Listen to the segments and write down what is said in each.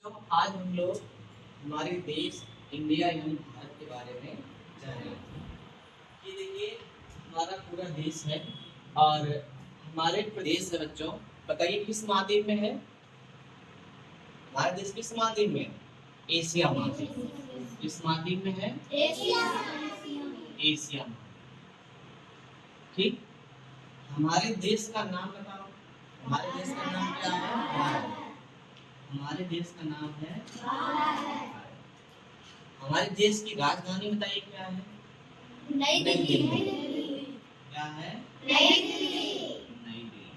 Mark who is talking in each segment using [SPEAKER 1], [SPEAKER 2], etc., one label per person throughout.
[SPEAKER 1] तो आज हम लोग हमारे देश इंडिया यानी भारत के बारे में जानेंगे। ये देखिए हमारा पूरा देश है और हमारे प्रदेश है बच्चों, बताइए किस महाद्वीप में है? हमारा देश किस महाद्वीप में? एशिया महाद्वीप। किस महाद्वीप में है? एशिया। ठीक। हमारे देश का नाम बताओ। हमारे देश का नाम क्या है? भारत। हमारे देश का नाम है भारत। हमारे देश की राजधानी बताइए क्या है? नई दिल्ली। क्या है? नई दिल्ली। नई दिल्ली।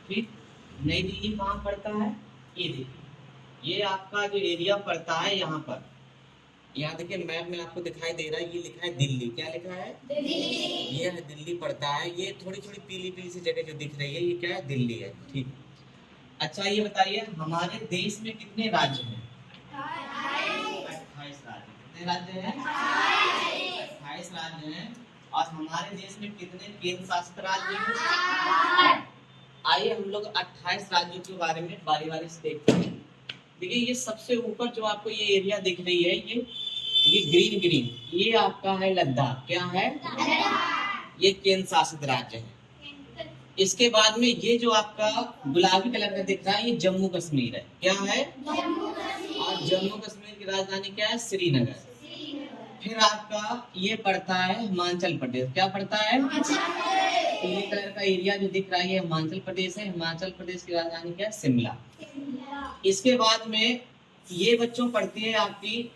[SPEAKER 1] ठीक। नई दिल्ली कहाँ पड़ता है? ये देखिए, ये आपका जो एरिया पड़ता है यहाँ पर, यहाँ देखिए मैप में आपको दिखाई दे रहा है, ये लिखा है दिल्ली। क्या लिखा है? दिल्ली। ये है दिल्ली पड़ता है। ये थोड़ी थोड़ी पीली पीली सी जगह जो दिख रही है, ये क्या है? दिल्ली है। ठीक। अच्छा ये बताइए हमारे देश में कितने राज्य हैं? 28 राज्य। कितने राज्य हैं? 28 राज्य हैं। और हमारे देश में कितने केंद्र शासित राज्य हैं? आइए हम लोग 28 राज्यों के बारे में बारी बारी से देखते हैं। देखिए ये सबसे ऊपर जो आपको ये एरिया दिख रही है, ये ग्रीन ग्रीन, ये आपका है लद्दाख। क्या है? ये केंद्र शासित राज्य है। इसके बाद में ये जो आपका गुलाबी कलर का दिख रहा है, ये जम्मू कश्मीर है। क्या है? और जम्मू कश्मीर की राजधानी क्या है? श्रीनगर। फिर आपका ये पड़ता है हिमाचल प्रदेश। क्या पड़ता है? पीले कलर का एरिया जो दिख रहा है, ये हिमाचल प्रदेश है। हिमाचल प्रदेश की राजधानी क्या है? शिमला। इसके बाद में ये बच्चों पढ़ती है आपकी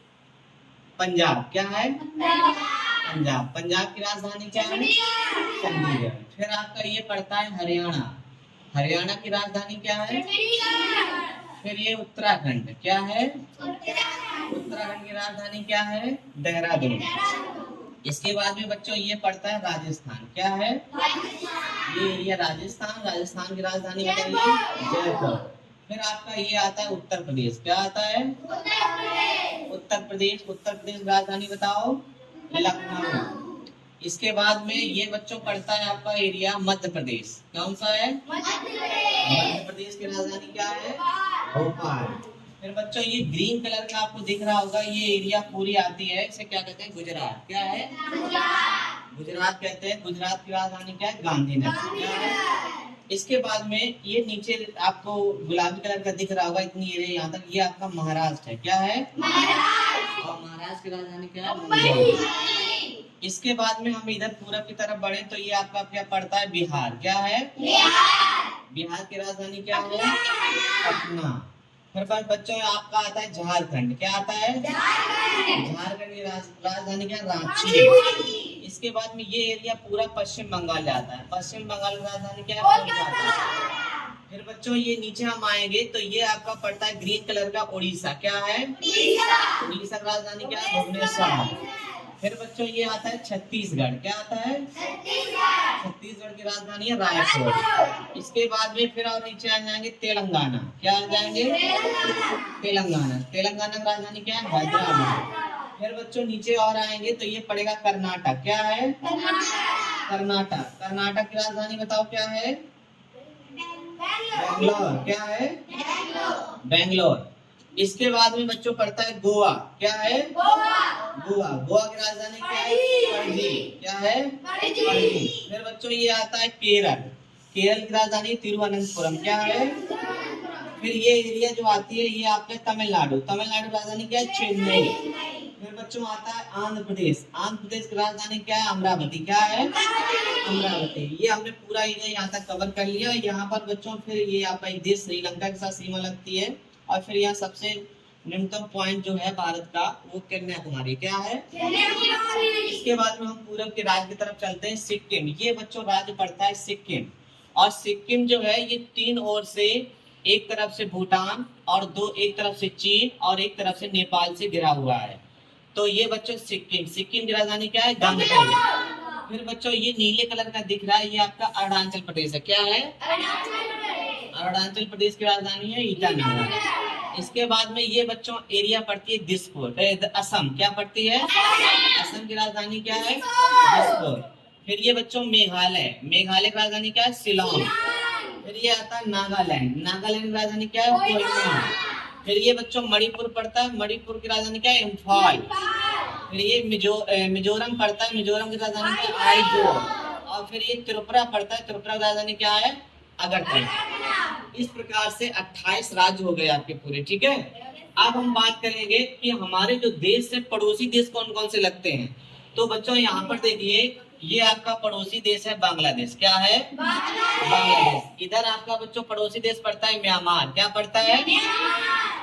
[SPEAKER 1] पंजाब। क्या है? पंजाब। पंजाब की राजधानी क्या है? चंडीगढ़। फिर आपका ये पड़ता है हरियाणा। हरियाणा की राजधानी क्या है? फिर ये उत्तराखंड। क्या है? उत्तराखंड की राजधानी क्या है? देहरादून। इसके बाद में बच्चों ये पड़ता है राजस्थान। क्या है? ये एरिया राजस्थान। राजस्थान की राजधानी बताइए? जयपुर। फिर आपका ये आता है उत्तर प्रदेश। क्या आता है? उत्तर प्रदेश। उत्तर प्रदेश राजधानी बताओ? लखनऊ। इसके बाद में ये बच्चों पड़ता है आपका एरिया मध्य प्रदेश। कौन सा है? मध्य प्रदेश की राजधानी क्या है? भोपाल। फिर बच्चों ये ग्रीन कलर का आपको दिख रहा होगा, ये एरिया पूरी आती है, इसे क्या कहते हैं? गुजरात। क्या है? गुजरात कहते हैं। गुजरात की राजधानी क्या है? गांधीनगर। क्या है? इसके बाद में ये नीचे आपको गुलाबी कलर का दिख रहा होगा, इतनी एरिया यहाँ तक, ये आपका महाराष्ट्र है। क्या है? और महाराष्ट्र की राजधानी क्या है? मुंबई। इसके बाद में हम इधर पूरब की तरफ बढ़े तो ये आपका क्या पड़ता है? बिहार। क्या है? बिहार की राजधानी क्या है? पटना। फिर बच्चों आपका आता है झारखंड। क्या आता है? झारखंड की राजधानी क्या है? रांची। इसके बाद में ये एरिया पूरा पश्चिम बंगाल जाता है। पश्चिम बंगाल की राजधानी क्या है? कोलकाता। फिर बच्चों ये नीचे हम आएंगे तो ये आपका पड़ता है ग्रीन कलर का उड़ीसा। क्या है? उड़ीसा की राजधानी क्या है? भुवनेश्वर। फिर बच्चों ये आता है छत्तीसगढ़। क्या आता है? छत्तीसगढ़ की राजधानी है रायपुर। इसके बाद में फिर और नीचे आ जाएंगे तेलंगाना। क्या आ जाएंगे? तेलंगाना। तेलंगाना की राजधानी क्या है? हैदराबाद। फिर बच्चों नीचे और आएंगे तो ये पड़ेगा कर्नाटक। क्या है? कर्नाटक। कर्नाटक की राजधानी बताओ क्या है? बेंगलोर। क्या है? बेंगलोर। इसके बाद में बच्चों पड़ता है गोवा। क्या है? गोवा। गोवा की राजधानी क्या है? पणजी। क्या है? पणजी। फिर बच्चों ये आता है केरल। केरल की राजधानी तिरुवनंतपुरम। क्या है? फिर ये एरिया जो आती है ये आपके तमिलनाडु। तमिलनाडु की राजधानी क्या है? चेन्नई। फिर बच्चों आता है आंध्र प्रदेश। आंध्र प्रदेश की राजधानी क्या है? अमरावती। क्या है? अमरावती। ये हमने पूरा एरिया यहाँ तक कवर कर लिया। यहाँ पर बच्चों फिर ये आपका देश श्रीलंका के साथ सीमा लगती है और फिर यहाँ सबसे न्यूनतम पॉइंट जो है भारत का वो कन्याकुमारी। क्या है? इसके बाद में हम पूरब के राज्य की तरफ चलते हैं। सिक्किम। ये बच्चों राज्य पड़ता है सिक्किम। और सिक्किम जो है ये तीन ओर से, एक तरफ से भूटान और दो, एक तरफ से चीन और एक तरफ से नेपाल से घिरा हुआ है। तो ये बच्चों सिक्किम। सिक्किम की राजधानी क्या है? गंगटोक। फिर बच्चों ये नीले कलर का दिख रहा है, ये आपका अरुणाचल प्रदेश है। क्या है? अरुणाचल प्रदेश की राजधानी है ईटानगर। इसके बाद में ये बच्चों एरिया पड़ती है दिसपुर। असम। क्या पड़ती है? असम की राजधानी क्या है? दिसपुर। फिर ये बच्चों मेघालय। मेघालय की राजधानी क्या है? शिलोंग। फिर ये आता है नागालैंड। नागालैंड की राजधानी क्या है? कोहिमा। फिर ये बच्चों मणिपुर पड़ता है। मणिपुर की राजधानी क्या है? इम्फाल। फिर ये मिजोरम पड़ता है। मिजोरम की राजधानी क्या है? आइजोल। और फिर ये त्रिपुरा पड़ता है। त्रिपुरा की राजधानी क्या है? अगरतला। इस प्रकार से 28 राज्य हो गए आपके पूरे। ठीक है, अब हम बात करेंगे कि हमारे जो देश से पड़ोसी देश कौन कौन से लगते हैं। तो बच्चों यहाँ पर देखिए, ये आपका पड़ोसी देश है बांग्लादेश। क्या है? बांग्लादेश। इधर आपका बच्चों पड़ोसी देश पड़ता है म्यांमार। क्या पड़ता है?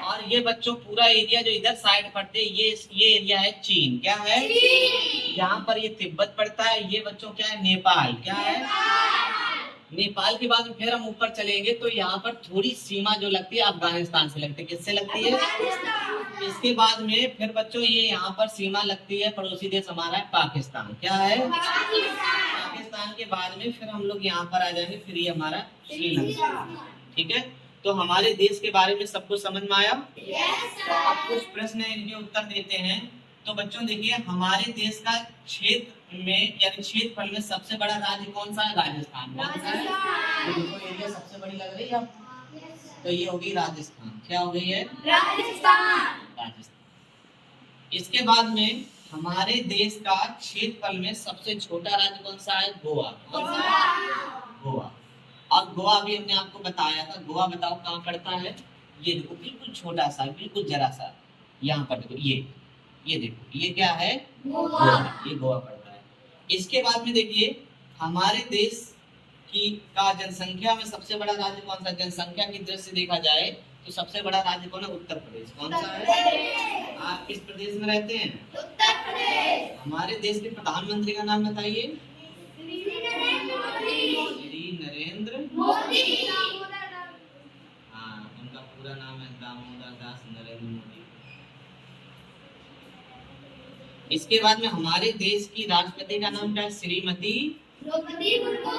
[SPEAKER 1] और ये बच्चों पूरा एरिया जो इधर साइड पड़ते हैं, ये एरिया है चीन। क्या है? यहाँ पर ये तिब्बत पड़ता है। ये बच्चों क्या है? नेपाल। क्या है? नेपाल के बाद फिर हम ऊपर चलेंगे तो यहाँ पर थोड़ी सीमा जो लगती है अफगानिस्तान से लगती है। किससे लगती है? इसके बाद में फिर बच्चों ये यहाँ पर सीमा लगती है, पड़ोसी देश हमारा है पाकिस्तान। क्या है? पाकिस्तान के बाद में फिर हम लोग यहाँ पर आ जाएंगे, फिर ये हमारा श्रीलंका। ठीक है, तो हमारे देश के बारे में सबको समझ में आया? तो आप कुछ प्रश्न इनके उत्तर देते हैं। तो बच्चों देखिए, हमारे देश का क्षेत्र में यानी क्षेत्रफल में सबसे बड़ा राज्य कौन सा है? राजस्थान। कौन सा है? तो एरिया सबसे बड़ी लग रही है आपको? तो ये होगी राजस्थान। क्या हो गई है? राजस्थान। इसके बाद में हमारे देश का क्षेत्रफल में सबसे छोटा राज्य कौन सा है? गोवा। कौन सा है? गोवा। और गोवा भी हमने आपको बताया था। गोवा बताओ कहाँ पड़ता है? ये देखो, बिल्कुल छोटा सा, बिल्कुल जरा सा, यहाँ पर देखो, ये देखो, ये क्या है? गोवा। ये गोवा पड़ता है। इसके बाद में देखिए, हमारे देश की का जनसंख्या में सबसे बड़ा राज्य कौन सा? जनसंख्या की दृष्टि से देखा जाए तो सबसे बड़ा राज्य कौन है? उत्तर प्रदेश। कौन सा है? आप किस प्रदेश में रहते हैं? उत्तर प्रदेश। हमारे देश के प्रधानमंत्री का नाम बताइए। श्री नरेंद्र मोदी। हाँ, उनका पूरा नाम है दामोदर दास नरेंद्र मोदी। इसके बाद में हमारे देश की राष्ट्रपति का नाम क्या है? श्रीमती द्रौपदी मुर्मू।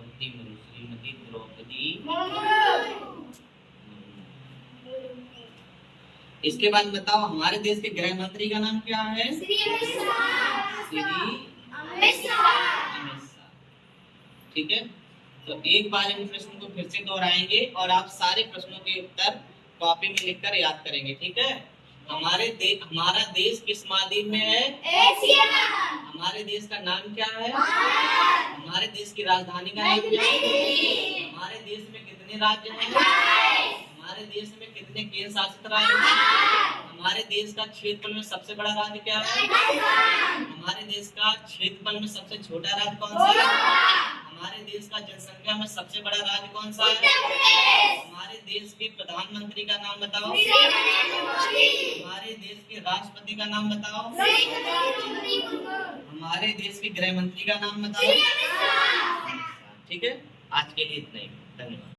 [SPEAKER 1] श्रीमती द्रौपदी मुर्मू। इसके बाद बताओ, हमारे देश के गृह मंत्री का नाम क्या है? श्री अमित शाह। ठीक है, तो एक बार इन प्रश्नों को फिर से दोहराएंगे और आप सारे प्रश्नों के उत्तर कॉपी में लिखकर याद करेंगे। ठीक है, हमारा देश किस महाद्वीप में है? एशिया। हमारे देश का नाम क्या है? हमारे देश की राजधानी का नाम क्या है? हमारे देश में कितने राज्य हैं? हमारे देश में कितने केंद्र शासित राज्य हैं? हमारे देश का क्षेत्रफल में सबसे बड़ा राज्य क्या है? हमारे देश का क्षेत्रफल में सबसे छोटा राज्य कौन सा है? हमारे देश का जनसंख्या में सबसे बड़ा राज्य कौन सा है? हमारे देश के प्रधानमंत्री का नाम बताओ। हमारे देश के राष्ट्रपति का नाम बताओ। हमारे देश के गृह मंत्री का नाम बताओ। ठीक है, आज के लिए इतना ही। धन्यवाद।